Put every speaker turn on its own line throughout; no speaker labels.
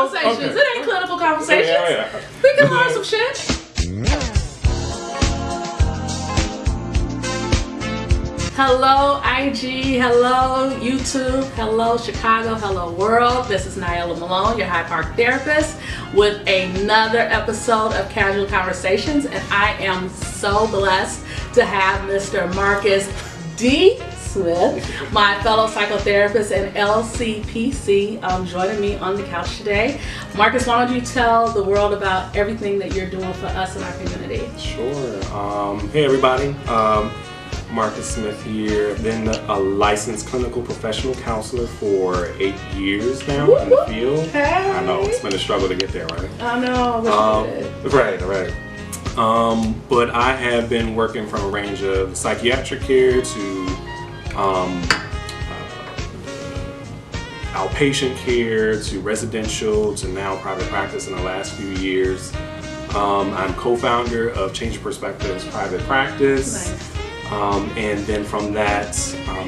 conversations.
Okay.
It ain't clinical conversations.
Yeah.
We can learn some shit. Hello IG, hello YouTube, hello Chicago, hello world. This is Nyla Malone, your Hyde Park therapist, with another episode of Casual Conversations, and I am so blessed to have Mr. Marcus D. Smith, my fellow psychotherapist and LCPC, joining me on the couch today. Marcus, why don't you tell the world about everything that you're doing for us in our community?
Sure. Hey everybody. Marcus Smith here. I've been a licensed clinical professional counselor for 8 years now in the field.
Hey.
I know, it's been a struggle to get there, right?
I know.
Right. But I have been working from a range of psychiatric care to outpatient care to residential to now private practice in the last few years. I'm co-founder of Change Perspectives Private Practice.
Nice.
And then from that,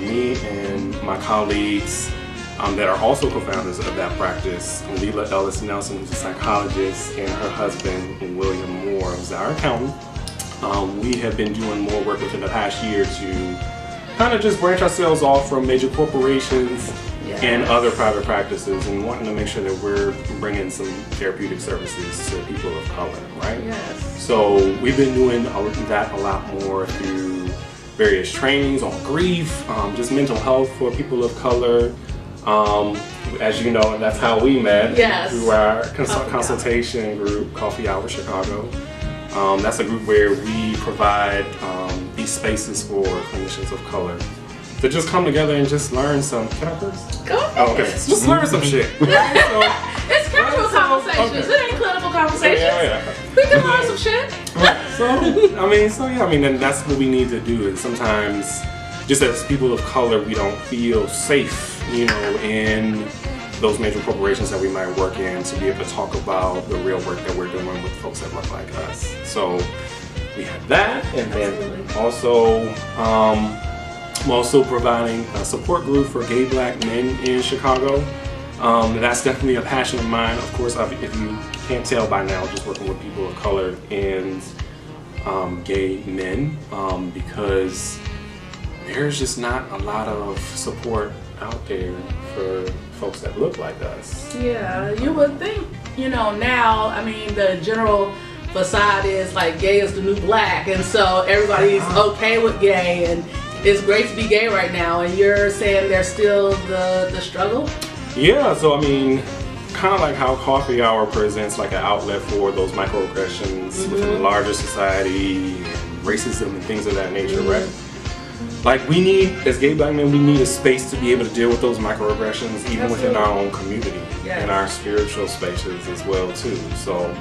me and my colleagues that are also co-founders of that practice, Leela Ellis Nelson, who's a psychologist, and her husband, William Moore, who's our accountant, we have been doing more work within the past year to kind of just branch ourselves off from major corporations and other private practices, and wanting to make sure that we're bringing some therapeutic services to people of color, right?
Yes.
So we've been doing that a lot more through various trainings on grief, just mental health for people of color. As you know, and that's how we met, through our consultation group, Coffee Hour Chicago. That's a group where we provide these spaces for clinicians of color to just come together and just learn some. Can I curse?
Go ahead.
Oh, okay. Just learn some shit.
It's casual conversations. It ain't clinical conversations. We can learn some shit.
And that's what we need to do. And sometimes, just as people of color, we don't feel safe, in those major corporations that we might work in, to be able to talk about the real work that we're doing with folks that look like us. So we have that, and then also, I'm also providing a support group for gay black men in Chicago. That's definitely a passion of mine. Of course, if you can't tell by now, just working with people of color and gay men, because there's just not a lot of support out there for folks that look like us.
Yeah, you would think, now, the general facade is like gay is the new black, and so everybody's okay with gay, and it's great to be gay right now, and you're saying there's still the struggle?
Yeah, so kind of like how Coffee Hour presents like an outlet for those microaggressions within the larger society, and racism and things of that nature, right? Like, we need, as gay black men, we need a space to be able to deal with those microaggressions even within our own community and our spiritual spaces as well too. So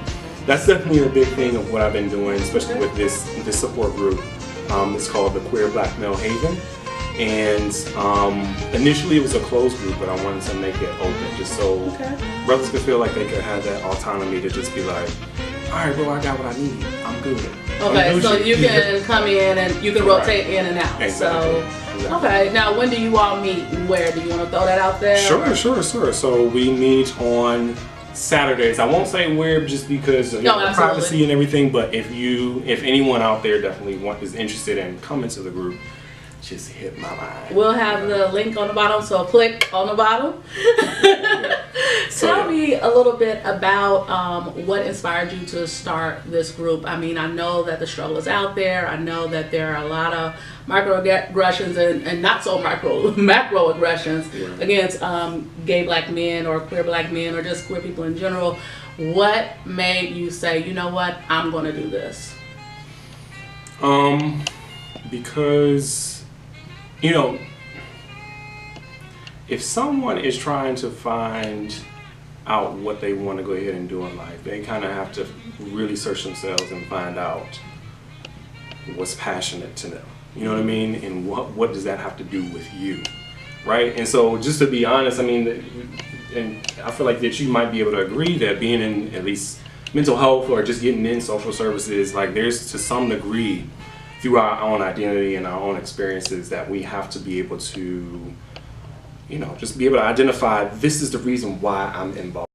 that's definitely a big thing of what I've been doing, especially with this support group. It's called the Queer Black Male Haven. And initially it was a closed group, but I wanted to make it open just so brothers could feel like they could have that autonomy to just be like, all right, bro, I got what I need. I'm good.
Okay, so you can come in and you can rotate in and out.
Exactly.
Okay, now when do you all meet and where? Do you want to throw that out there?
Sure. So we meet on Saturdays. I won't say where just because of privacy and everything, but if anyone out there definitely is interested in coming to the group, just hit my line.
We'll have the link on the bottom, so click on the bottom. Tell me a little bit about what inspired you to start this group. I know that the struggle is out there. I know that there are a lot of microaggressions and not so macroaggressions against gay black men or queer black men or just queer people in general. What made you say, you know what, I'm going to do this?
Because if someone is trying to find out what they want to go ahead and do in life, they kind of have to really search themselves and find out what's passionate to them. You know what I mean? And what does that have to do with you, right? And so, just to be honest, and I feel like that you might be able to agree that being in at least mental health or just getting in social services, like there's to some degree through our own identity and our own experiences that we have to be able to, just be able to identify, this is the reason why I'm involved.